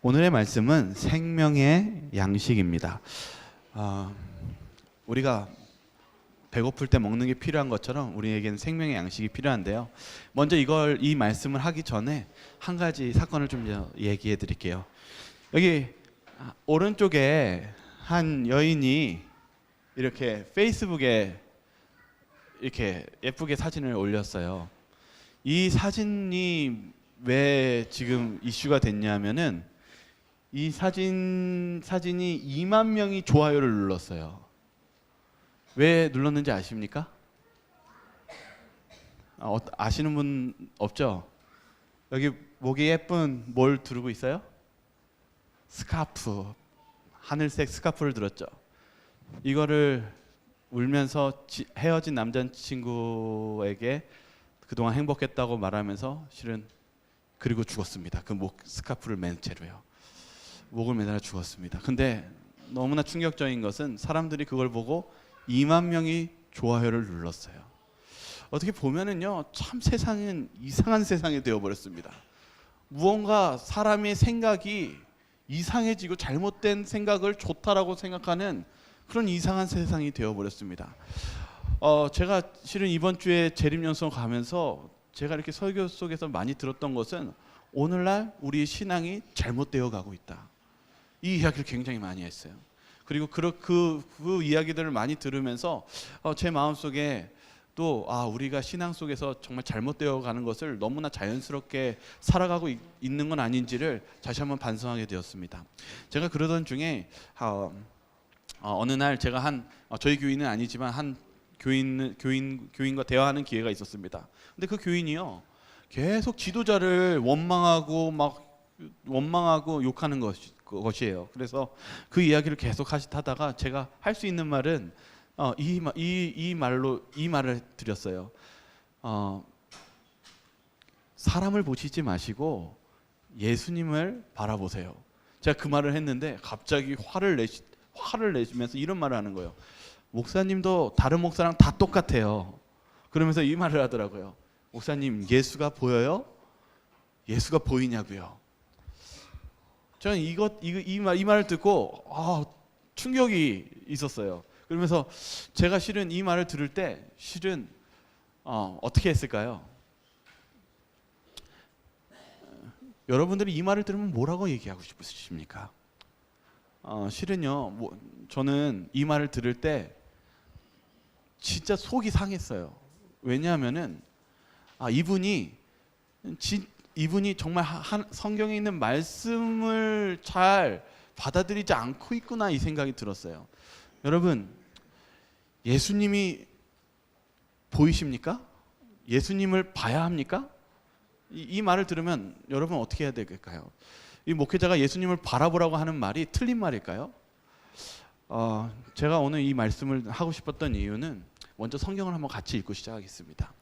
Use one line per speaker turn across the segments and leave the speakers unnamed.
오늘의 말씀은 생명의 양식입니다. 우리가 배고플 때 먹는 게 필요한 것처럼 우리에게는 생명의 양식이 필요한데요. 먼저 이 말씀을 하기 전에 한 가지 사건을 좀 얘기해 드릴게요. 여기 오른쪽에 한 여인이 이렇게 페이스북에 이렇게 예쁘게 사진을 올렸어요. 이 사진이 왜 지금 이슈가 됐냐면은 이 사진이 2만 명이 좋아요를 눌렀어요. 왜 눌렀는지 아십니까? 아시는 분 없죠? 여기 목에 예쁜 뭘 두르고 있어요? 스카프, 하늘색 스카프를 들었죠. 이거를 울면서 헤어진 남자친구에게 그동안 행복했다고 말하면서 실은 그리고 죽었습니다. 그 목 스카프를 맨 채로요. 목을 매달아 죽었습니다. 근데 너무나 충격적인 것은 사람들이 그걸 보고 2만 명이 좋아요를 눌렀어요. 어떻게 보면은요, 참 세상은 이상한 세상이 되어버렸습니다. 무언가 사람의 생각이 이상해지고 잘못된 생각을 좋다라고 생각하는 그런 이상한 세상이 되어버렸습니다. 제가 실은 이번 주에 재림연수원 가면서 제가 이렇게 설교 속에서 많이 들었던 것은 오늘날 우리의 신앙이 잘못되어 가고 있다. 이 이야기를 굉장히 많이 했어요. 그리고 그 이야기들을 많이 들으면서 제 마음속에 또 우리가 신앙 속에서 정말 잘못되어 가는 것을 너무나 자연스럽게 살아가고 있는 건 아닌지를 다시 한번 반성하게 되었습니다. 제가 그러던 중에 어느 날 제가 저희 교인은 아니지만 한 교인과 대화하는 기회가 있었습니다. 근데 그 교인이요, 계속 지도자를 원망하고 욕하는 것이에요. 그래서 그 이야기를 계속 하다가 제가 할 수 있는 말은 이 말을 드렸어요. 사람을 보시지 마시고 예수님을 바라보세요. 제가 그 말을 했는데 갑자기 화를 내시면서 이런 말을 하는 거예요. 목사님도 다른 목사랑 다 똑같아요. 그러면서 이 말을 하더라고요. 목사님, 예수가 보여요? 예수가 보이냐고요? 저는 이 말을 듣고 충격이 있었어요. 그러면서 제가 실은 이 말을 들을 때 실은 어떻게 했을까요? 여러분들이 이 말을 들으면 뭐라고 얘기하고 싶으십니까? 실은요, 저는 이 말을 들을 때 진짜 속이 상했어요. 왜냐하면은 이분이 정말 성경에 있는 말씀을 잘 받아들이지 않고 있구나, 이 생각이 들었어요. 여러분, 예수님이 보이십니까? 예수님을 봐야 합니까? 이 말을 들으면 여러분 어떻게 해야 될까요? 이 목회자가 예수님을 바라보라고 하는 말이 틀린 말일까요? 제가 오늘 이 말씀을 하고 싶었던 이유는 먼저 성경을 한번 같이 읽고 시작하겠습니다.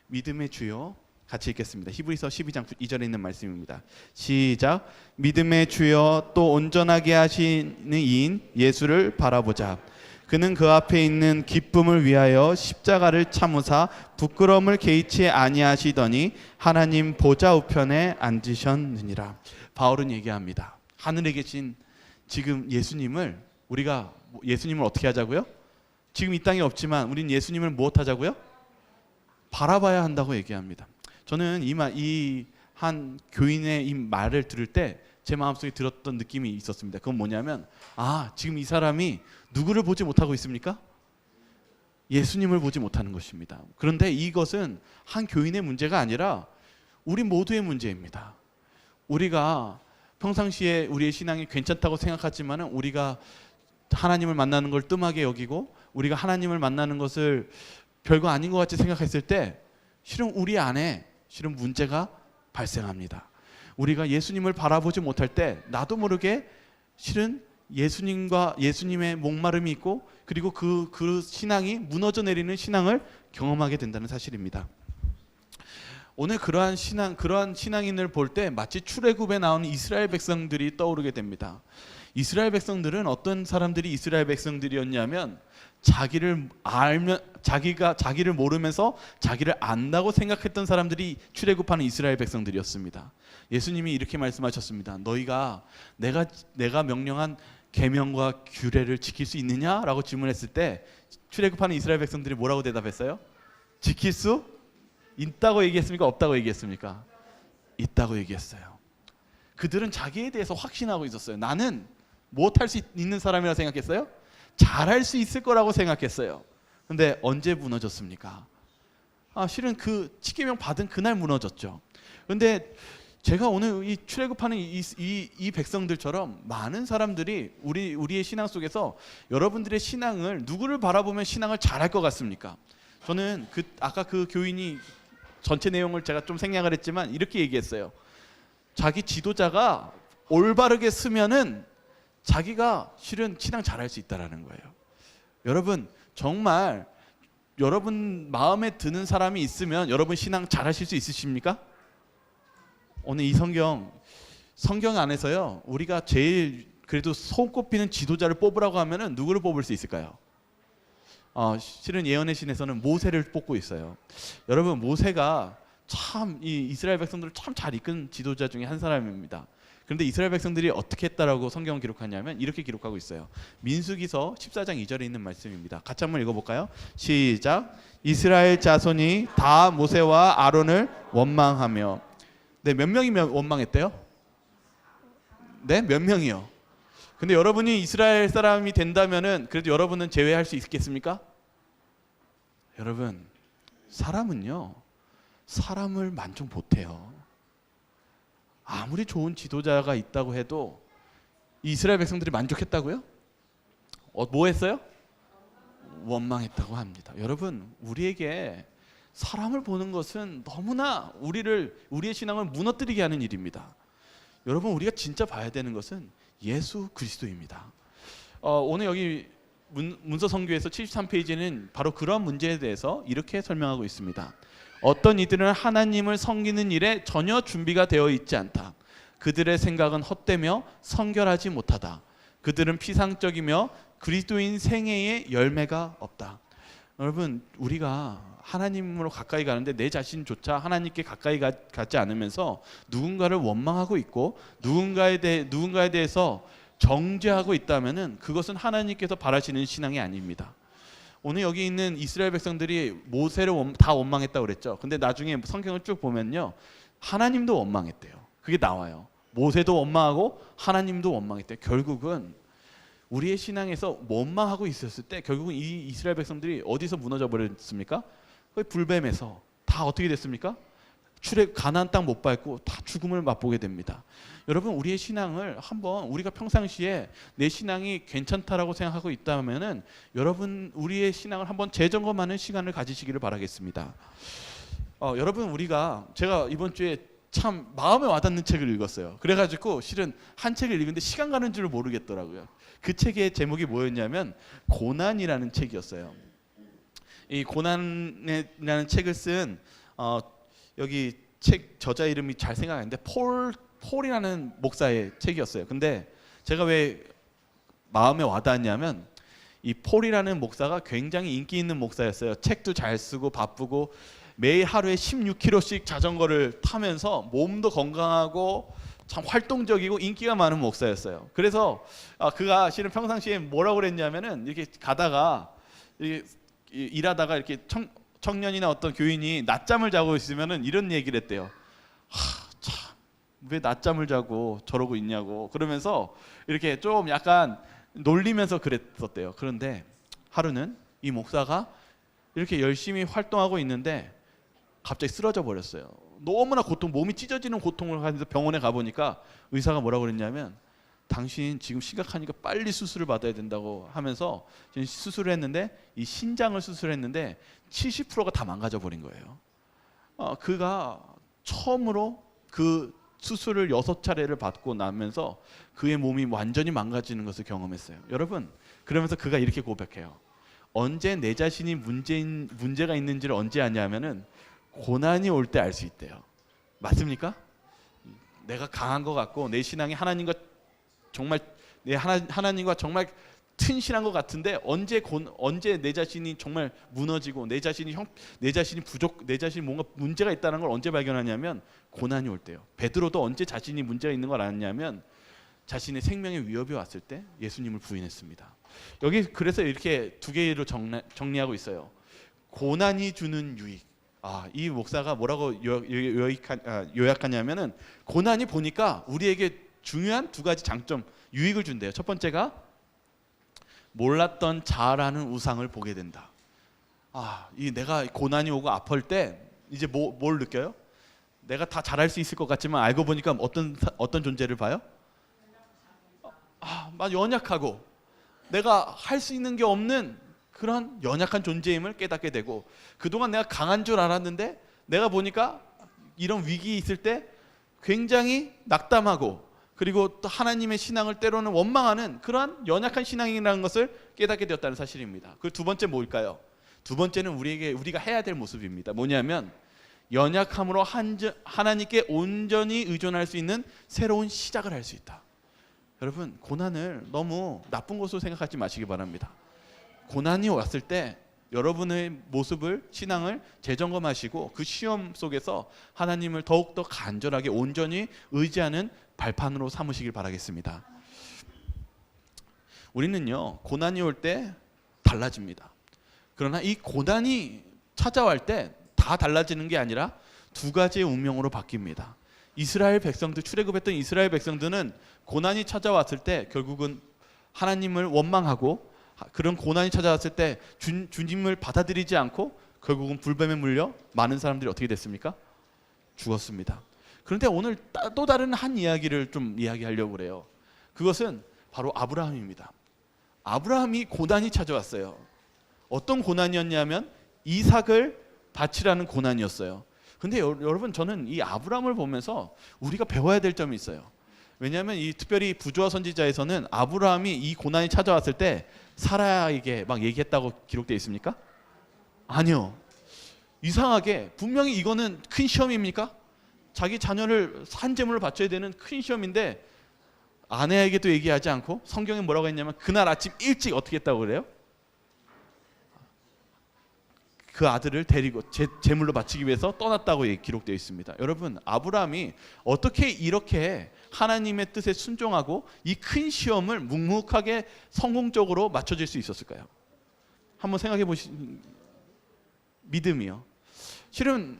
믿음의 주여, 같이 읽겠습니다. 히브리서 12장 2절에 있는 말씀입니다. 시작. 믿음의 주여, 또 온전하게 하시는 이인 예수를 바라보자. 그는 그 앞에 있는 기쁨을 위하여 십자가를 참으사 부끄러움을 개의치 아니하시더니 하나님 보좌 우편에 앉으셨느니라. 바울은 얘기합니다. 하늘에 계신 지금 우리가 예수님을 어떻게 하자고요? 지금 이 땅에 없지만 우린 예수님을 무엇하자고요? 바라봐야 한다고 얘기합니다. 저는 이 한 교인의 이 말을 들을 때 제 마음속에 들었던 느낌이 있었습니다. 그건 뭐냐면 지금 이 사람이 누구를 보지 못하고 있습니까? 예수님을 보지 못하는 것입니다. 그런데 이것은 한 교인의 문제가 아니라 우리 모두의 문제입니다. 우리가 평상시에 우리의 신앙이 괜찮다고 생각하지만 우리가 하나님을 만나는 걸 뜸하게 여기고 우리가 하나님을 만나는 것을 별거 아닌 것 같이 생각했을 때 실은 우리 안에 문제가 발생합니다. 우리가 예수님을 바라보지 못할 때 나도 모르게 실은 예수님과 예수님의 목마름이 있고 그리고 그 신앙이 무너져 내리는 신앙을 경험하게 된다는 사실입니다. 오늘 그러한 신앙인을 볼 때 마치 출애굽에 나오는 이스라엘 백성들이 떠오르게 됩니다. 이스라엘 백성들은 어떤 사람들이 이스라엘 백성들이었냐면 자기를 모르면서 자기를 안다고 생각했던 사람들이 출애굽하는 이스라엘 백성들이었습니다. 예수님이 이렇게 말씀하셨습니다. 너희가 내가 명령한 계명과 규례를 지킬 수 있느냐라고 질문했을 때 출애굽하는 이스라엘 백성들이 뭐라고 대답했어요? 지킬 수 있다고 얘기했습니까? 없다고 얘기했습니까? 있다고 얘기했어요. 그들은 자기에 대해서 확신하고 있었어요. 나는 못할 수 있는 사람이라고 생각했어요? 잘할 수 있을 거라고 생각했어요. 근데 언제 무너졌습니까? 실은 그 십계명 받은 그날 무너졌죠. 근데 제가 오늘 이 출애굽하는 이 백성들처럼 많은 사람들이 우리의 신앙 속에서 여러분들의 신앙을 누구를 바라보면 신앙을 잘할 것 같습니까? 저는 아까 그 교인이 전체 내용을 제가 좀 생략을 했지만 이렇게 얘기했어요. 자기 지도자가 올바르게 쓰면은 자기가 실은 신앙 잘할 수 있다라는 거예요. 여러분 정말 여러분 마음에 드는 사람이 있으면 여러분 신앙 잘하실 수 있으십니까? 오늘 이 성경 안에서요 우리가 제일 그래도 손꼽히는 지도자를 뽑으라고 하면은 누구를 뽑을 수 있을까요? 실은 예언의 신에서는 모세를 뽑고 있어요. 여러분 모세가 참 이 이스라엘 백성들을 참 잘 이끈 지도자 중에 한 사람입니다. 그런데 이스라엘 백성들이 어떻게 했다라고 성경을 기록하냐면 이렇게 기록하고 있어요. 민수기서 14장 2절에 있는 말씀입니다. 같이 한번 읽어볼까요? 시작. 이스라엘 자손이 다 모세와 아론을 원망하며. 네, 몇 명이 원망했대요? 네, 몇 명이요? 근데 여러분이 이스라엘 사람이 된다면은 그래도 여러분은 제외할 수 있겠습니까? 여러분 사람은요 사람을 만족 못해요. 아무리 좋은 지도자가 있다고 해도 이스라엘 백성들이 만족했다고요? 뭐 했어요? 원망했다고 합니다. 여러분 우리에게 사람을 보는 것은 너무나 우리의 신앙을 무너뜨리게 하는 일입니다. 여러분 우리가 진짜 봐야 되는 것은 예수 그리스도입니다. 오늘 여기 문서 선교에서 73페이지는 바로 그런 문제에 대해서 이렇게 설명하고 있습니다. 어떤 이들은 하나님을 섬기는 일에 전혀 준비가 되어 있지 않다. 그들의 생각은 헛되며 성결하지 못하다. 그들은 피상적이며 그리스도인 생애에 열매가 없다. 여러분 우리가 하나님으로 가까이 가는데 내 자신조차 하나님께 가까이 가지 않으면서 누군가를 원망하고 있고 누군가에 대해서 정죄하고 있다면은 그것은 하나님께서 바라시는 신앙이 아닙니다. 오늘 여기 있는 이스라엘 백성들이 모세를 다 원망했다고 그랬죠. 근데 나중에 성경을 쭉 보면요 하나님도 원망했대요. 그게 나와요. 모세도 원망하고 하나님도 원망했대요. 결국은 우리의 신앙에서 원망하고 있었을 때 결국은 이 이스라엘 백성들이 어디서 무너져 버렸습니까? 거의 불뱀에서 다 어떻게 됐습니까? 가나안 땅 못 밟고 다 죽음을 맛보게 됩니다. 여러분 우리의 신앙을 한번 우리가 평상시에 내 신앙이 괜찮다라고 생각하고 있다면은 여러분 우리의 신앙을 한번 재점검하는 시간을 가지시기를 바라겠습니다. 여러분 제가 이번 주에 참 마음에 와닿는 책을 읽었어요. 그래가지고 실은 한 책을 읽는데 시간 가는 줄 모르겠더라고요. 그 책의 제목이 뭐였냐면 고난이라는 책이었어요. 이 고난이라는 책을 쓴 여기 책 저자 이름이 잘 생각 안 나는데 폴이라는 목사의 책이었어요. 근데 제가 왜 마음에 와닿았냐면 이 폴이라는 목사가 굉장히 인기 있는 목사였어요. 책도 잘 쓰고 바쁘고 매일 하루에 16km씩 자전거를 타면서 몸도 건강하고 참 활동적이고 인기가 많은 목사였어요. 그래서 그가 실은 평상시에 뭐라고 그랬냐면은 이렇게 가다가 일하다가 이렇게 청년이나 어떤 교인이 낮잠을 자고 있으면은 이런 얘기를 했대요. 참, 왜 낮잠을 자고 저러고 있냐고. 그러면서 이렇게 좀 약간 놀리면서 그랬었대요. 그런데 하루는 이 목사가 이렇게 열심히 활동하고 있는데 갑자기 쓰러져 버렸어요. 너무나 몸이 찢어지는 고통을 하면서 병원에 가보니까 의사가 뭐라고 그랬냐면 당신 지금 심각하니까 빨리 수술을 받아야 된다고 하면서 지금 수술을 했는데 이 신장을 수술했는데 70%가 다 망가져 버린 거예요. 그가 처음으로 그 수술을 6차례를 받고 나면서 그의 몸이 완전히 망가지는 것을 경험했어요. 여러분 그러면서 그가 이렇게 고백해요. 언제 내 자신이 문제가 있는지를 언제 아냐면은 고난이 올 때 알 수 있대요. 맞습니까? 내가 강한 것 같고 내 신앙이 하나님과 정말 하나님과 정말 튼실한 것 같은데 언제 내 자신이 정말 무너지고 내 자신이 뭔가 문제가 있다는 걸 언제 발견하냐면 고난이 올 때요. 베드로도 언제 자신이 문제가 있는 걸 알았냐면 자신의 생명의 위협이 왔을 때 예수님을 부인했습니다. 여기 그래서 이렇게 두 개로 정리하고 있어요. 고난이 주는 유익. 이 목사가 뭐라고 요약하냐면은 고난이 보니까 우리에게 중요한 두 가지 장점, 유익을 준대요. 첫 번째가 몰랐던 자아라는 우상을 보게 된다. 내가 고난이 오고 아플 때 이제 뭘 느껴요? 내가 다 잘할 수 있을 것 같지만 알고 보니까 어떤 존재를 봐요? 연약하고 내가 할 수 있는 게 없는 그런 연약한 존재임을 깨닫게 되고, 그동안 내가 강한 줄 알았는데 내가 보니까 이런 위기 있을 때 굉장히 낙담하고, 그리고 또 하나님의 신앙을 때로는 원망하는 그러한 연약한 신앙이라는 것을 깨닫게 되었다는 사실입니다. 그 두 번째 뭘까요? 두 번째는 우리가 해야 될 모습입니다. 뭐냐면 연약함으로 하나님께 온전히 의존할 수 있는 새로운 시작을 할 수 있다. 여러분, 고난을 너무 나쁜 것으로 생각하지 마시기 바랍니다. 고난이 왔을 때 여러분의 모습을, 신앙을 재점검하시고 그 시험 속에서 하나님을 더욱더 간절하게 온전히 의지하는 발판으로 삼으시길 바라겠습니다. 우리는요, 고난이 올 때 달라집니다. 그러나 이 고난이 찾아올 때 다 달라지는 게 아니라 두 가지의 운명으로 바뀝니다. 이스라엘 백성들, 출애굽했던 이스라엘 백성들은 고난이 찾아왔을 때 결국은 하나님을 원망하고, 그런 고난이 찾아왔을 때 주님을 받아들이지 않고 결국은 불뱀에 물려 많은 사람들이 어떻게 됐습니까? 죽었습니다. 그런데 오늘 또 다른 한 이야기를 좀 이야기하려고 그래요. 그것은 바로 아브라함입니다. 아브라함이 고난이 찾아왔어요. 어떤 고난이었냐면 이삭을 바치라는 고난이었어요. 근데 여러분, 저는 이 아브라함을 보면서 우리가 배워야 될 점이 있어요. 왜냐하면 이 특별히 부조와 선지자에서는 아브라함이 이 고난이 찾아왔을 때 사라에게 막 얘기했다고 기록되어 있습니까? 아니요. 이상하게 분명히 이거는 큰 시험입니까? 자기 자녀를 산제물을 바쳐야 되는 큰 시험인데 아내에게도 얘기하지 않고, 성경에 뭐라고 했냐면 그날 아침 일찍 어떻게 했다고 그래요? 그 아들을 데리고 제물로 바치기 위해서 떠났다고 기록되어 있습니다. 여러분, 아브라함이 어떻게 이렇게 하나님의 뜻에 순종하고 이 큰 시험을 묵묵하게 성공적으로 맞춰질 수 있었을까요? 한번 생각해 보시면, 믿음이요. 실은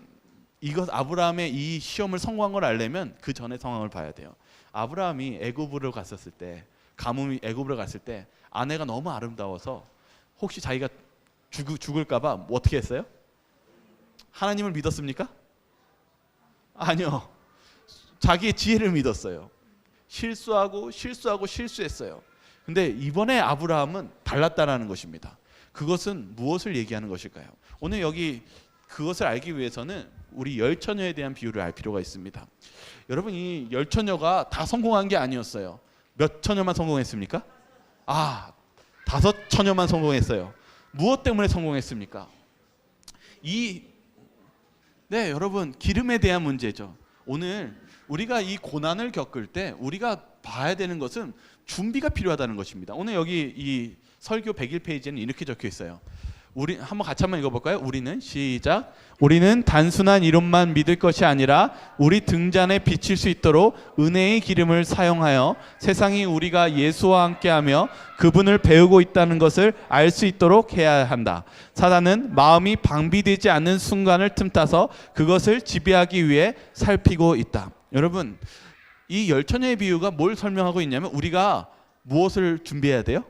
아브라함의 이 시험을 성공한 걸 알려면 그 전의 상황을 봐야 돼요. 아브라함이 애굽으로 갔었을 때, 가뭄이 애굽으로 갔을 때 아내가 너무 아름다워서 혹시 자기가 죽을까봐 뭐 어떻게 했어요? 하나님을 믿었습니까? 아니요. 자기의 지혜를 믿었어요. 실수했어요. 근데 이번에 아브라함은 달랐다라는 것입니다. 그것은 무엇을 얘기하는 것일까요? 오늘 여기 그것을 알기 위해서는 우리 열처녀에 대한 비유를 알 필요가 있습니다. 여러분, 이 열처녀가 다 성공한 게 아니었어요. 몇 처녀만 성공했습니까? 5처녀만 성공했어요. 무엇 때문에 성공했습니까? 여러분, 기름에 대한 문제죠. 오늘 우리가 이 고난을 겪을 때 우리가 봐야 되는 것은 준비가 필요하다는 것입니다. 오늘 여기 이 설교 101페이지에는 이렇게 적혀 있어요. 우리 한번 같이 한번 읽어볼까요? 시작. 우리는 단순한 이론만 믿을 것이 아니라 우리 등잔에 비칠 수 있도록 은혜의 기름을 사용하여 세상이 우리가 예수와 함께하며 그분을 배우고 있다는 것을 알 수 있도록 해야 한다. 사단은 마음이 방비되지 않는 순간을 틈타서 그것을 지배하기 위해 살피고 있다. 여러분, 이 열처녀의 비유가 뭘 설명하고 있냐면 우리가 무엇을 준비해야 돼요?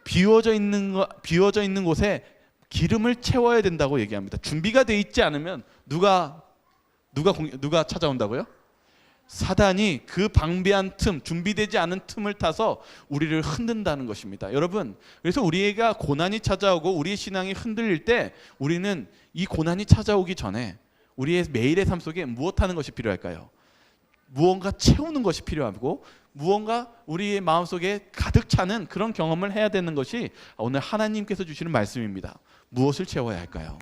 비워져 있는 곳에 기름을 채워야 된다고 얘기합니다. 준비가 돼 있지 않으면 누가 찾아온다고요? 사단이 그 방비한 준비되지 않은 틈을 타서 우리를 흔든다는 것입니다. 여러분, 그래서 우리가 고난이 찾아오고 우리의 신앙이 흔들릴 때 우리는 이 고난이 찾아오기 전에 우리의 매일의 삶 속에 무엇하는 것이 필요할까요? 무언가 채우는 것이 필요하고 무언가 우리의 마음속에 가득 차는 그런 경험을 해야 되는 것이 오늘 하나님께서 주시는 말씀입니다. 무엇을 채워야 할까요?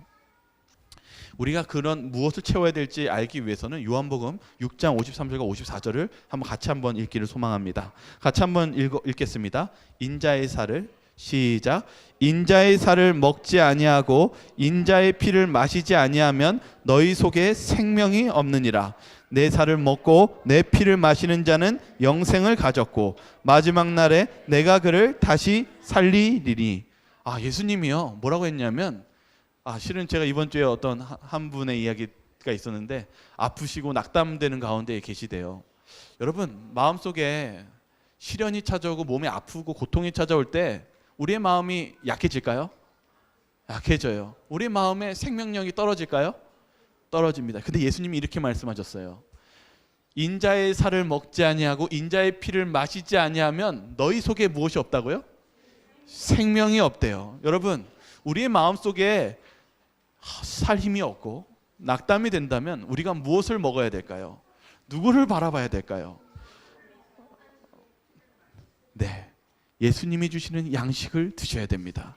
우리가 그런 무엇을 채워야 될지 알기 위해서는 요한복음 6장 53절과 54절을 같이 한번 읽기를 소망합니다. 같이 한번 읽겠습니다. 인자의 살을 시작. 인자의 살을 먹지 아니하고 인자의 피를 마시지 아니하면 너희 속에 생명이 없느니라. 내 살을 먹고 내 피를 마시는 자는 영생을 가졌고 마지막 날에 내가 그를 다시 살리리니. 예수님이요 뭐라고 했냐면, 실은 제가 이번 주에 어떤 한 분의 이야기가 있었는데 아프시고 낙담되는 가운데 계시대요. 여러분, 마음속에 시련이 찾아오고 몸이 아프고 고통이 찾아올 때 우리의 마음이 약해질까요? 약해져요. 우리 마음의 생명력이 떨어질까요? 떨어집니다. 근데 예수님이 이렇게 말씀하셨어요. 인자의 살을 먹지 아니하고 인자의 피를 마시지 아니하면 너희 속에 무엇이 없다고요? 생명이 없대요. 여러분, 우리의 마음속에 살 힘이 없고 낙담이 된다면 우리가 무엇을 먹어야 될까요? 누구를 바라봐야 될까요? 네, 예수님이 주시는 양식을 드셔야 됩니다.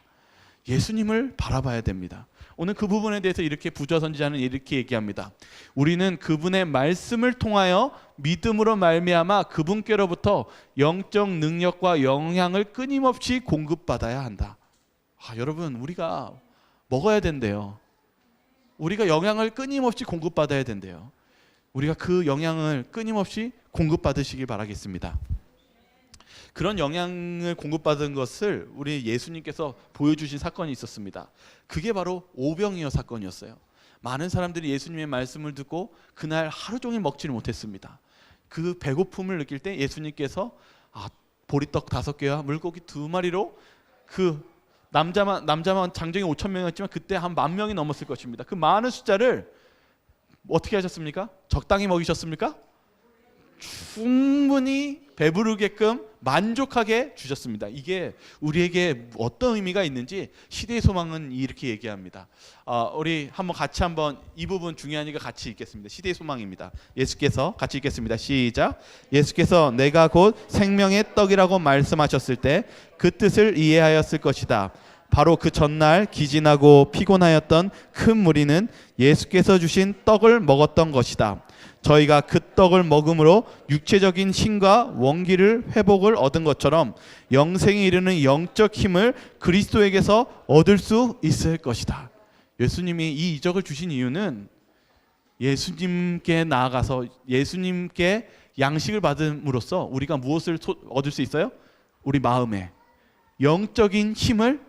예수님을 바라봐야 됩니다. 오늘 그 부분에 대해서 이렇게 부조 선지자는 이렇게 얘기합니다. 우리는 그분의 말씀을 통하여 믿음으로 말미암아 그분께로부터 영적 능력과 영향을 끊임없이 공급받아야 한다. 여러분, 우리가 먹어야 된대요. 우리가 영향을 끊임없이 공급받아야 된대요. 우리가 그 영향을 끊임없이 공급받으시길 바라겠습니다. 그런 영향을 공급받은 것을 우리 예수님께서 보여주신 사건이 있었습니다. 그게 바로 오병이어 사건이었어요. 많은 사람들이 예수님의 말씀을 듣고 그날 하루 종일 먹지를 못했습니다. 그 배고픔을 느낄 때 예수님께서 보리떡 5개와 물고기 2마리로 그 남자만 장정이 5,000명이었지만 그때 한 10,000명이 넘었을 것입니다. 그 많은 숫자를 어떻게 하셨습니까? 적당히 먹이셨습니까? 충분히 배부르게끔 만족하게 주셨습니다. 이게 우리에게 어떤 의미가 있는지 시대의 소망은 이렇게 얘기합니다. 우리 같이 이 부분 중요하니까 같이 읽겠습니다. 시대의 소망입니다. 예수께서 같이 읽겠습니다. 시작. 예수께서 내가 곧 생명의 떡이라고 말씀하셨을 때 그 뜻을 이해하였을 것이다. 바로 그 전날 기진하고 피곤하였던 큰 무리는 예수께서 주신 떡을 먹었던 것이다. 저희가 그 떡을 먹음으로 육체적인 힘과 원기를 회복을 얻은 것처럼 영생에 이르는 영적 힘을 그리스도에게서 얻을 수 있을 것이다. 예수님이 이 이적을 주신 이유는 예수님께 나아가서 예수님께 양식을 받음으로써 우리가 무엇을 얻을 수 있어요? 우리 마음에 영적인 힘을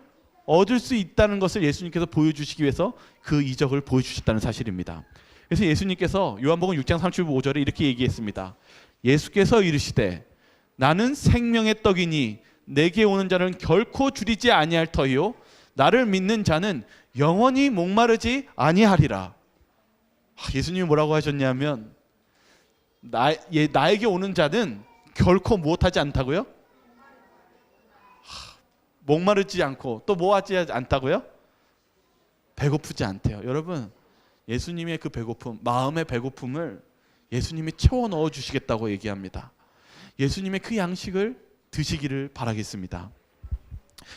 얻을 수 있다는 것을 예수님께서 보여주시기 위해서 그 이적을 보여주셨다는 사실입니다. 그래서 예수님께서 요한복음 6장 35절에 이렇게 얘기했습니다. 예수께서 이르시되 나는 생명의 떡이니 내게 오는 자는 결코 줄이지 아니할 터이요 나를 믿는 자는 영원히 목마르지 아니하리라. 예수님이 뭐라고 하셨냐면 나에게 오는 자는 결코 무엇하지 않다고요? 목마르지 않고 또 뭐하지 않다고요? 배고프지 않대요. 여러분, 예수님의 그 배고픔, 마음의 배고픔을 예수님이 채워 넣어 주시겠다고 얘기합니다. 예수님의 그 양식을 드시기를 바라겠습니다.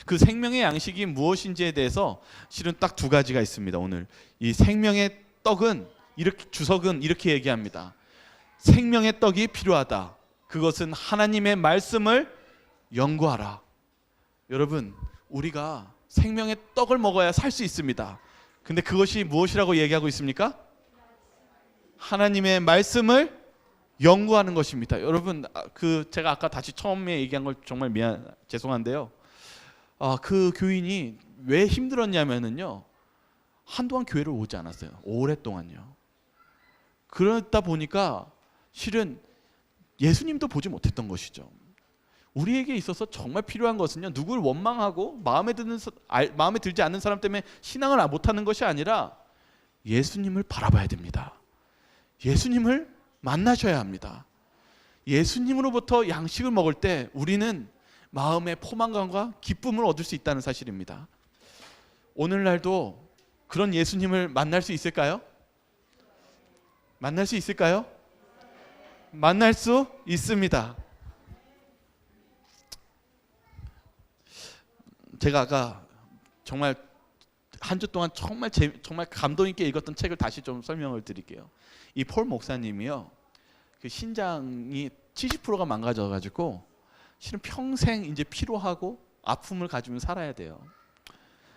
그 생명의 양식이 무엇인지에 대해서 실은 딱 2가지가 있습니다. 오늘 이 생명의 떡은 주석은 이렇게 얘기합니다. 생명의 떡이 필요하다. 그것은 하나님의 말씀을 연구하라. 여러분, 우리가 생명의 떡을 먹어야 살 수 있습니다. 근데 그것이 무엇이라고 얘기하고 있습니까? 하나님의 말씀을 연구하는 것입니다. 여러분, 제가 아까 다시 처음에 얘기한 걸 정말 죄송한데요. 그 교인이 왜 힘들었냐면요, 한동안 교회를 오지 않았어요. 오랫동안요. 그러다 보니까 실은 예수님도 보지 못했던 것이죠. 우리에게 있어서 정말 필요한 것은요, 누구를 원망하고 마음에 들지 않는 사람 때문에 신앙을 못하는 것이 아니라 예수님을 바라봐야 됩니다. 예수님을 만나셔야 합니다. 예수님으로부터 양식을 먹을 때 우리는 마음의 포만감과 기쁨을 얻을 수 있다는 사실입니다. 오늘날도 그런 예수님을 만날 수 있을까요? 만날 수 있을까요? 만날 수 있습니다. 제가 아까 정말 한 주 동안 정말 감동 있게 읽었던 책을 다시 좀 설명을 드릴게요. 이 폴 목사님이요, 그 신장이 70%가 망가져가지고 실은 평생 이제 피로하고 아픔을 가지면 살아야 돼요.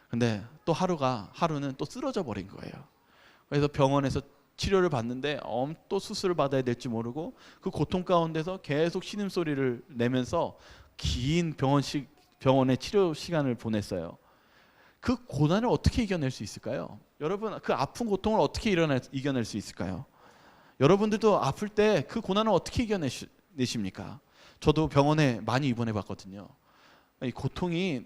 근데 또 하루는 또 쓰러져 버린 거예요. 그래서 병원에서 치료를 받는데 또 수술을 받아야 될지 모르고 그 고통 가운데서 계속 신음소리를 내면서 긴 병원의 치료 시간을 보냈어요. 그 고난을 어떻게 이겨낼 수 있을까요? 여러분, 그 아픈 고통을 어떻게 이겨낼 수 있을까요? 여러분들도 아플 때 그 고난을 어떻게 이겨내십니까? 저도 병원에 많이 입원해 봤거든요. 이 고통이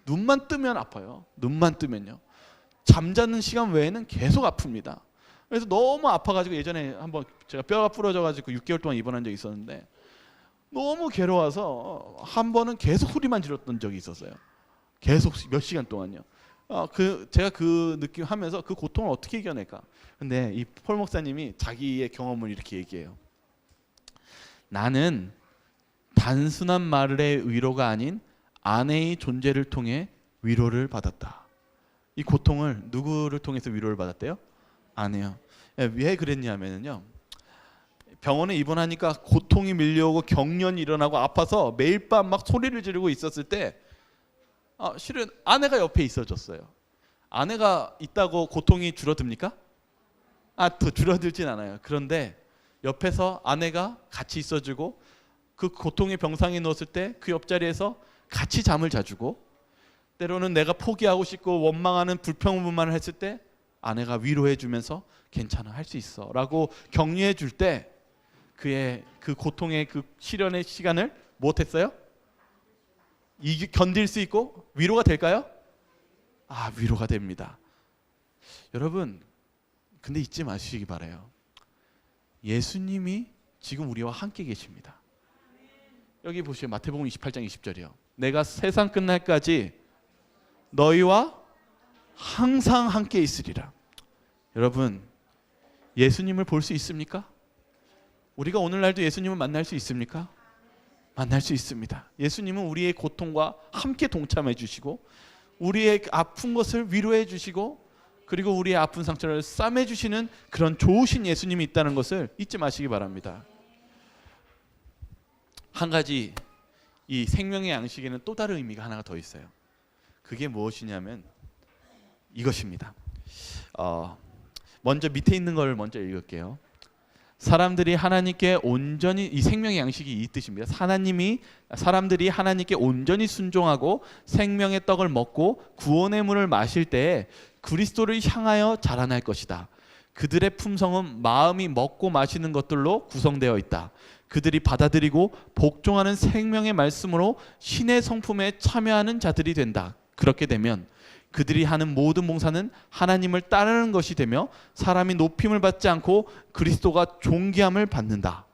눈만 뜨면 아파요. 눈만 뜨면요. 잠자는 시간 외에는 계속 아픕니다. 그래서 너무 아파가지고 예전에 한번 제가 뼈가 부러져가지고 6개월 동안 입원한 적이 있었는데 너무 괴로워서 한 번은 계속 소리만 질렀던 적이 있었어요. 계속 몇 시간 동안요. 제가 그 느낌 하면서 그 고통을 어떻게 이겨낼까? 근데 이 폴 목사님이 자기의 경험을 이렇게 얘기해요. 나는 단순한 말의 위로가 아닌 아내의 존재를 통해 위로를 받았다. 이 고통을 누구를 통해서 위로를 받았대요? 아내요. 왜 그랬냐면요, 병원에 입원하니까 고통이 밀려오고 경련이 일어나고 아파서 매일 밤 막 소리를 지르고 있었을 때 실은 아내가 옆에 있어줬어요. 아내가 있다고 고통이 줄어듭니까? 더 줄어들진 않아요. 그런데 옆에서 아내가 같이 있어주고 그 고통의 병상에 누웠을 때 그 옆자리에서 같이 잠을 자주고, 때로는 내가 포기하고 싶고 원망하는 불평불만을 했을 때 아내가 위로해 주면서 괜찮아, 할 수 있어 라고 격려해 줄 때 그의 그 고통의 그 시련의 시간을 못했어요? 견딜 수 있고 위로가 될까요? 위로가 됩니다. 여러분, 근데 잊지 마시기 바라요. 예수님이 지금 우리와 함께 계십니다. 여기 보시죠. 마태복음 28장 20절이요. 내가 세상 끝날까지 너희와 항상 함께 있으리라. 여러분, 예수님을 볼 수 있습니까? 우리가 오늘날도 예수님을 만날 수 있습니까? 만날 수 있습니다. 예수님은 우리의 고통과 함께 동참해 주시고 우리의 아픈 것을 위로해 주시고 그리고 우리의 아픈 상처를 싸매 주시는 그런 좋으신 예수님이 있다는 것을 잊지 마시기 바랍니다. 한 가지, 이 생명의 양식에는 또 다른 의미가 하나가 더 있어요. 그게 무엇이냐면 이것입니다. 먼저 밑에 있는 걸 먼저 읽을게요. 사람들이 하나님께 온전히, 이 생명의 양식이 이 뜻입니다. 사람들이 하나님께 온전히 순종하고 생명의 떡을 먹고 구원의 물을 마실 때에 그리스도를 향하여 자라날 것이다. 그들의 품성은 마음이 먹고 마시는 것들로 구성되어 있다. 그들이 받아들이고 복종하는 생명의 말씀으로 신의 성품에 참여하는 자들이 된다. 그렇게 되면 그들이 하는 모든 봉사는 하나님을 따르는 것이 되며 사람이 높임을 받지 않고 그리스도가 존귀함을 받는다.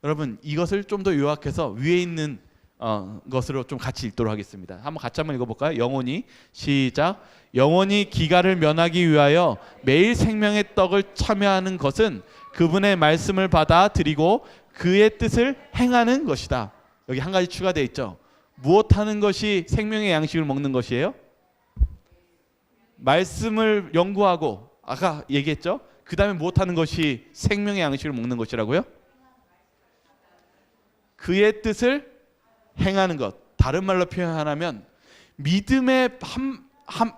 여러분, 이것을 좀 더 요약해서 위에 있는 것으로 좀 같이 읽도록 하겠습니다. 한번 읽어볼까요? 영원히, 시작. 영원히 기갈을 면하기 위하여 매일 생명의 떡을 참여하는 것은 그분의 말씀을 받아들이고 그의 뜻을 행하는 것이다. 여기 한 가지 추가되어 있죠. 무엇하는 것이 생명의 양식을 먹는 것이에요? 말씀을 연구하고, 아까 얘기했죠. 그 다음에 무엇하는 것이 생명의 양식을 먹는 것이라고요? 그의 뜻을 행하는 것. 다른 말로 표현하면 믿음의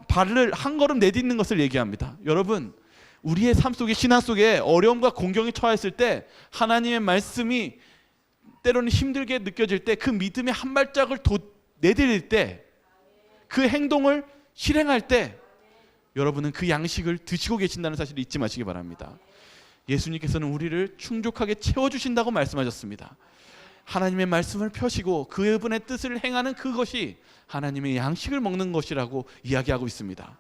발을 한 걸음 내딛는 것을 얘기합니다. 여러분, 우리의 삶 속에, 신앙 속에 어려움과 공경에 처했을 때 하나님의 말씀이 때로는 힘들게 느껴질 때 그 믿음의 한 발짝을 내디딜 때, 그 행동을 실행할 때 여러분은 그 양식을 드시고 계신다는 사실을 잊지 마시기 바랍니다. 예수님께서는 우리를 충족하게 채워주신다고 말씀하셨습니다. 하나님의 말씀을 펴시고 그분의 뜻을 행하는 그것이 하나님의 양식을 먹는 것이라고 이야기하고 있습니다.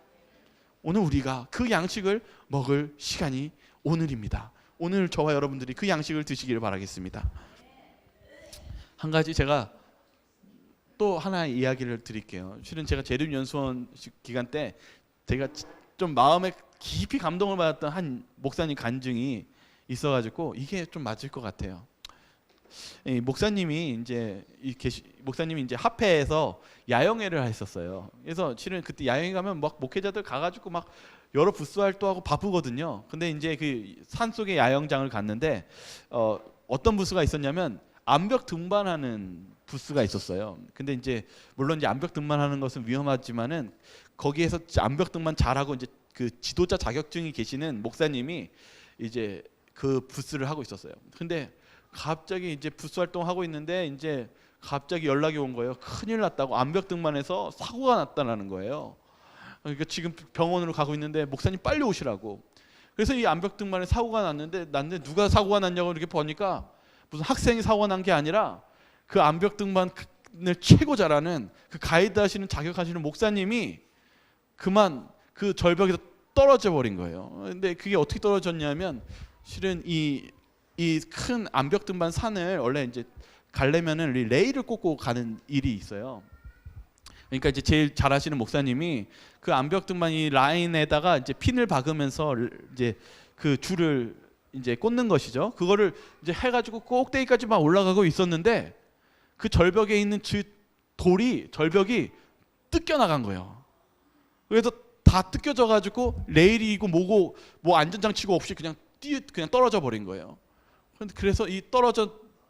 오늘 우리가 그 양식을 먹을 시간이 오늘입니다. 오늘 저와 여러분들이 그 양식을 드시기를 바라겠습니다. 한 가지 제가 또 하나 이야기를 드릴게요. 실은 제가 재림연수원 기간 때 제가 좀 마음에 깊이 감동을 받았던 한 목사님 간증이 있어가지고 이게 좀 맞을 것 같아요. 이 목사님이 이제 합회에서 야영회를 했었어요. 그래서 실은 그때 야영회 가면 막 목회자들 가가지고 막 여러 부스 활동하고 바쁘거든요. 근데 이제 그 산속의 야영장을 갔는데 어떤 부스가 있었냐면 암벽 등반하는 부스가 있었어요. 근데 이제 물론 이제 암벽 등반하는 것은 위험하지만은 거기에서 암벽 등반 잘하고 이제 그 지도자 자격증이 계시는 목사님이 이제 그 부스를 하고 있었어요. 근데 갑자기 이제 부스 활동하고 있는데 이제 갑자기 연락이 온 거예요. 큰일 났다고, 암벽 등반해서 사고가 났다는 거예요. 그러니까 지금 병원으로 가고 있는데 목사님 빨리 오시라고. 그래서 이 암벽 등반에 사고가 났는데 누가 사고가 났냐고 이렇게 보니까 무슨 학생이 사고가 난 게 아니라 그 암벽 등반을 최고 잘하는 그 가이드 하시는 자격하시는 목사님이 그만 그 절벽에서 떨어져 버린 거예요. 근데 그게 어떻게 떨어졌냐면 실은 이 큰 암벽 등반 산을 원래 이제 가려면은 레일을 꽂고 가는 일이 있어요. 그러니까 이제 제일 잘하시는 목사님이 그 암벽 등반 이 라인에다가 이제 핀을 박으면서 이제 그 줄을 이제 꽂는 것이죠. 그거를 이제 해가지고 꼭대기까지만 올라가고 있었는데 그 절벽에 있는 절벽이 뜯겨 나간 거예요. 그래서 다 뜯겨져 가지고 레일이고 뭐고 뭐 안전장치고 없이 그냥 떨어져 버린 거예요. 그래서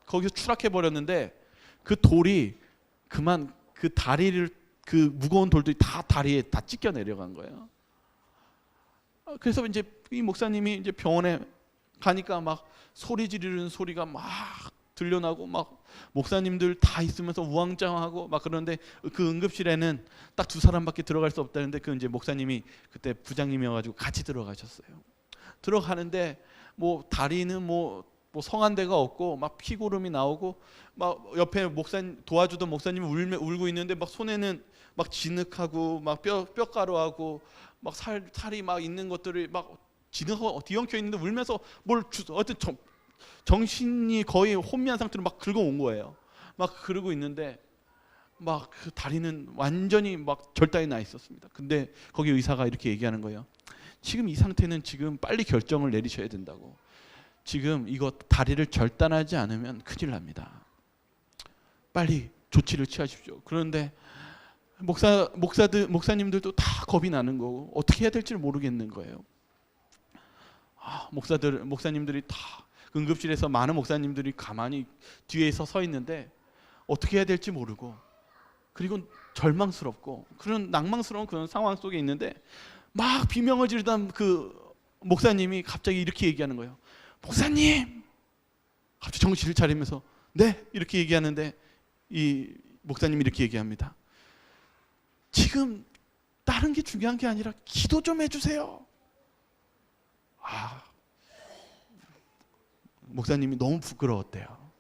거기서 추락해 버렸는데 그 돌이 그만 그 다리를 그 무거운 돌들이 다 다리에 다 찢겨 내려간 거예요. 그래서 이제 이 목사님이 이제 병원에 가니까 막 소리 지르는 소리가 막 들려나고 막 목사님들 다 있으면서 우왕좌왕하고 막 그러는데 그 응급실에는 딱 2사람밖에 들어갈 수 없다는데 그 이제 목사님이 그때 부장님이어가지고 같이 들어가셨어요. 들어가는데 뭐 다리는 뭐 성한 데가 없고 막 피고름이 나오고 막 옆에 도와주던 목사님이 울고 있는데 막 손에는 막 진흙하고 막 뼈가루하고 막 살이 막 있는 것들이 막 진흙하고 뒤엉켜 있는데 울면서 어떤 정신이 거의 혼미한 상태로 막 긁어온 거예요. 막 그러고 있는데 막 그 다리는 완전히 막 절단이 나 있었습니다. 근데 거기 의사가 이렇게 얘기하는 거예요. 지금 이 상태는 지금 빨리 결정을 내리셔야 된다고. 지금 이거 다리를 절단하지 않으면 큰일 납니다. 빨리 조치를 취하십시오. 그런데 목사님들도 다 겁이 나는 거고 어떻게 해야 될지를 모르겠는 거예요. 목사님들이 다 응급실에서 많은 목사님들이 가만히 뒤에서 서 있는데 어떻게 해야 될지 모르고 그리고 절망스럽고 그런 낭망스러운 그런 상황 속에 있는데 막 비명을 지르던 그 목사님이 갑자기 이렇게 얘기하는 거예요. 목사님! 갑자기 정신을 차리면서 네! 이렇게 얘기하는데 이 목사님이 이렇게 얘기합니다. 지금 다른 게 중요한 게 아니라 기도 좀 해주세요. 목사님이 너무 부끄러웠대요.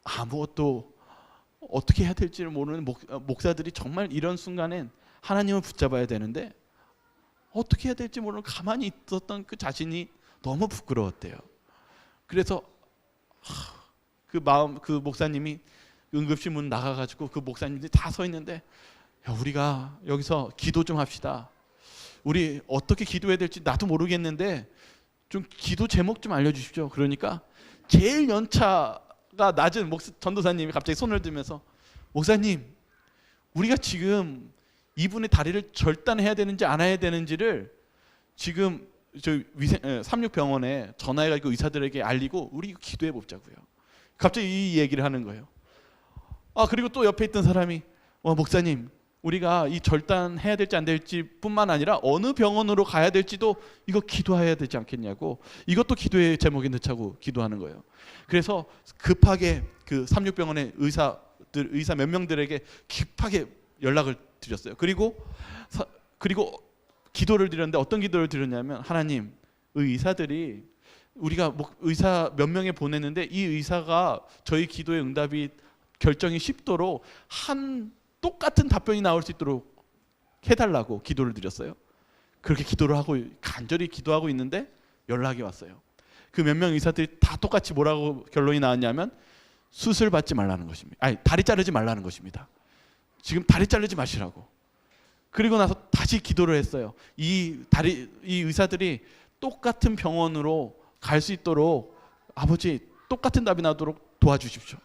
아무것도 어떻게 해야 될지를 모르는 목사들이 정말 이런 순간엔 하나님을 붙잡아야 되는데 어떻게 해야 될지 모르는 가만히 있었던 그 자신이 너무 부끄러웠대요. 그래서 그 목사님이 응급실 문 나가가지고 그 목사님들이 다 서 있는데 우리가 여기서 기도 좀 합시다. 우리 어떻게 기도해야 될지 나도 모르겠는데 좀 기도 제목 좀 알려주십시오. 그러니까 제일 연차가 낮은 전도사님이 갑자기 손을 들면서 목사님, 우리가 지금 이분의 다리를 절단해야 되는지 안 해야 되는지를 지금 저 삼육병원에 전화해가지고 의사들에게 알리고 우리 기도해 보자고요. 갑자기 이 얘기를 하는 거예요. 그리고 또 옆에 있던 사람이 목사님, 우리가 이 절단해야 될지 안 될지 뿐만 아니라 어느 병원으로 가야 될지도 이거 기도해야 되지 않겠냐고 이것도 기도의 제목에 넣자고 기도하는 거예요. 그래서 급하게 그 삼육병원의 의사 몇 명들에게 급하게 연락을 드렸어요. 그리고 기도를 드렸는데 어떤 기도를 드렸냐면 하나님, 의사들이 우리가 의사 몇 명에 보냈는데 이 의사가 저희 기도의 응답이 결정이 쉽도록 똑같은 답변이 나올 수 있도록 해달라고 기도를 드렸어요. 그렇게 기도를 하고 간절히 기도하고 있는데 연락이 왔어요. 그 몇 명 의사들이 다 똑같이 뭐라고 결론이 나왔냐면 수술 받지 말라는 것입니다. 다리 자르지 말라는 것입니다. 지금 다리 자르지 마시라고. 그리고 나서 다시 기도를 했어요. 이 의사들이 똑같은 병원으로 갈 수 있도록 아버지 똑같은 답이 나도록 도와주십시오.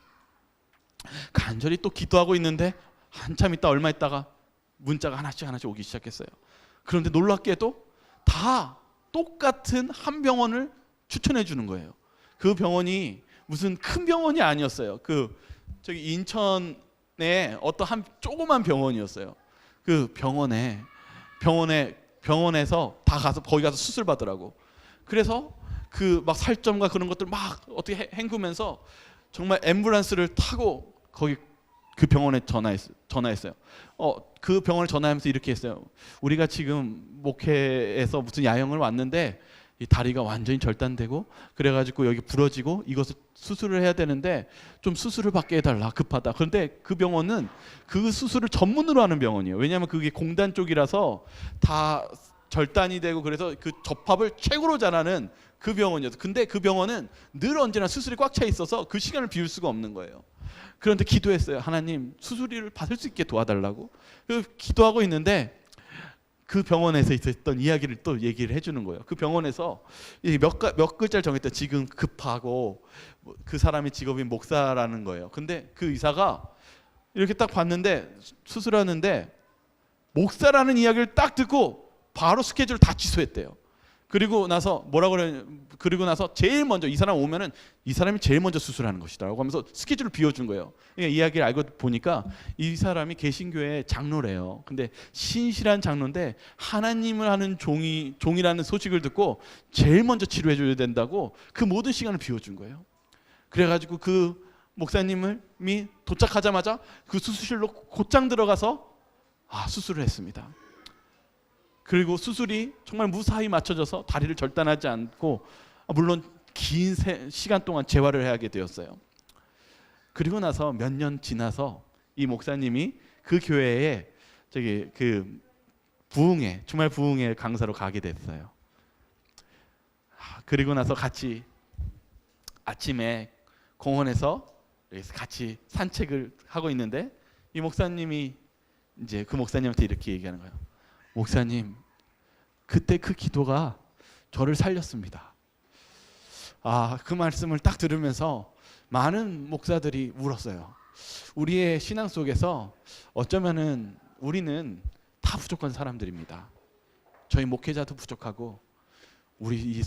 간절히 또 기도하고 있는데 한참 있다 얼마 있다가 문자가 하나씩 오기 시작했어요. 그런데 놀랍게도 다 똑같은 한 병원을 추천해 주는 거예요. 그 병원이 무슨 큰 병원이 아니었어요. 저기 인천에 어떤 한 조그만 병원이었어요. 그 병원에서 다 가서 거기 가서 수술 받으라고. 그래서 그 막 살점과 그런 것들 막 어떻게 헹구면서 정말 앰뷸런스를 타고 거기 그 병원에 전화했어요. 그 병원에 전화하면서 이렇게 했어요. 우리가 지금 목회에서 무슨 야영을 왔는데 이 다리가 완전히 절단되고 그래가지고 여기 부러지고 이것을 수술을 해야 되는데 좀 수술을 받게 해달라, 급하다. 그런데 그 병원은 그 수술을 전문으로 하는 병원이에요. 왜냐하면 그게 공단 쪽이라서 다 절단이 되고 그래서 그 접합을 최고로 잘하는 그 병원이었어요. 근데 그 병원은 늘 언제나 수술이 꽉 차 있어서 그 시간을 비울 수가 없는 거예요. 그런데 기도했어요. 하나님, 수술을 받을 수 있게 도와달라고. 기도하고 있는데 그 병원에서 있었던 이야기를 또 얘기를 해주는 거예요. 그 병원에서 몇 글자를 정했대. 지금 급하고 그 사람이 직업이 목사라는 거예요. 근데 그 의사가 이렇게 딱 봤는데 수술하는데 목사라는 이야기를 딱 듣고 바로 스케줄을 다 취소했대요. 그리고 나서 그리고 나서 제일 먼저 이 사람 오면은 이 사람이 제일 먼저 수술하는 것이다라고 하면서 스케줄을 비워준 거예요. 이야기를 알고 보니까 이 사람이 개신교의 장로래요. 근데 신실한 장로인데 하나님을 하는 종이라는 소식을 듣고 제일 먼저 치료해줘야 된다고 그 모든 시간을 비워준 거예요. 그래가지고 그 목사님이 도착하자마자 그 수술실로 곧장 들어가서 수술을 했습니다. 그리고 수술이 정말 무사히 맞춰져서 다리를 절단하지 않고 물론 긴 시간 동안 재활을 하게 되었어요. 그리고 나서 몇 년 지나서 이 목사님이 그 교회에 주말 부흥회 강사로 가게 됐어요. 그리고 나서 같이 아침에 공원에서 같이 산책을 하고 있는데 이 목사님이 이제 그 목사님한테 이렇게 얘기하는 거예요. 목사님, 그때 그 기도가 저를 살렸습니다. 그 말씀을 딱 들으면서 많은 목사들이 울었어요. 우리의 신앙 속에서 어쩌면은 우리는 다 부족한 사람들입니다. 저희 목회자도 부족하고 우리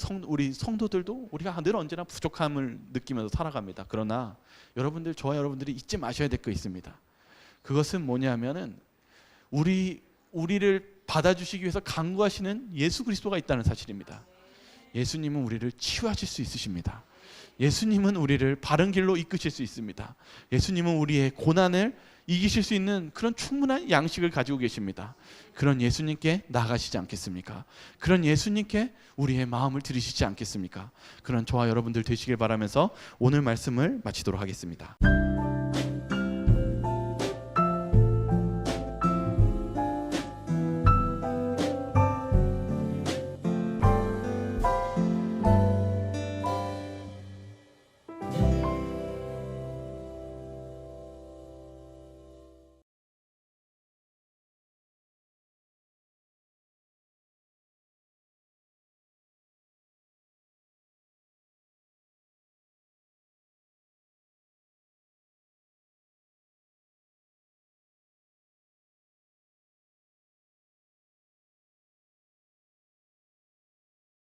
성도들도 우리가 늘 언제나 부족함을 느끼면서 살아갑니다. 그러나 저와 여러분들이 잊지 마셔야 될 거 있습니다. 그것은 뭐냐면은 우리를 받아주시기 위해서 간구하시는 예수 그리스도가 있다는 사실입니다. 예수님은 우리를 치유하실 수 있으십니다. 예수님은 우리를 바른 길로 이끄실 수 있습니다. 예수님은 우리의 고난을 이기실 수 있는 그런 충분한 양식을 가지고 계십니다. 그런 예수님께 나아가시지 않겠습니까? 그런 예수님께 우리의 마음을 들이시지 않겠습니까? 그런 저와 여러분들 되시길 바라면서 오늘 말씀을 마치도록 하겠습니다.